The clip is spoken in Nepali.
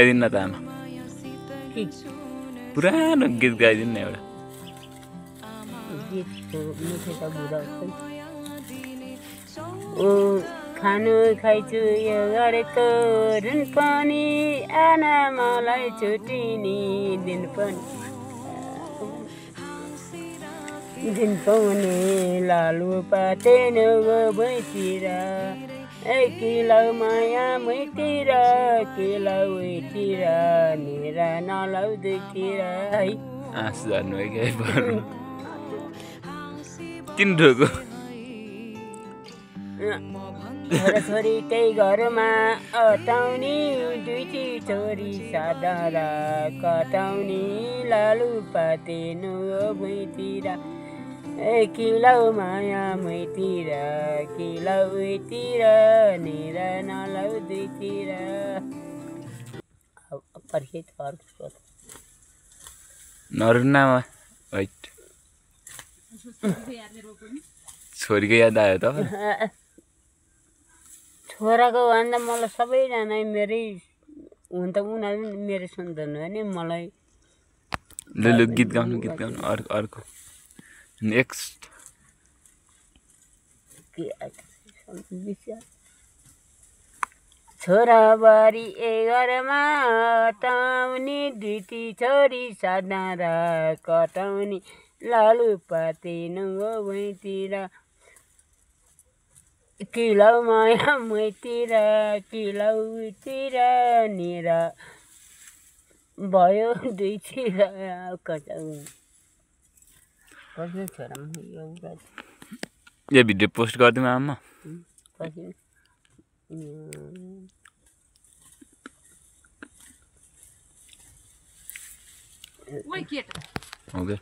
गाइदिन्न त आमा पुरानो गीत गाइदिनु न एउटा खानु खाइछु यो गरेको रुन पनि आना मलाई छुटिनी दिन पाउने लालु पातेन भैतिर किलाउ माया मैतिर किलाउ उतिर मेरा नलाउ दुखिर है आँसु झर्नु कि किन ढोको छोरी त्यही घरमा अटाउने दुईटी छोरी सादा कटाउने लालु पातेनु भुइँतिर किलाउ माया मैतिर किलाउ उतिर नेरा नलाउ दुईतिर नरुन्नामा वाइट छोरीको याद आयो त छोराको भन्दा मलाई सबैजना मेरै हुन त उनीहरू मेरो सन्तान हो नि मलाई लु गीत गाउनु अर्को नेक्स्ट छोराबारी घरमा अटाउने दुईटी छोरी सादा कटाउने लालु पातेनु भुइँतिर किलाउ माया मैतिर किलाउ उतिर नेरा भयो दुईतिर यो भिडियो पोस्ट गरिदिउँ आमा ओके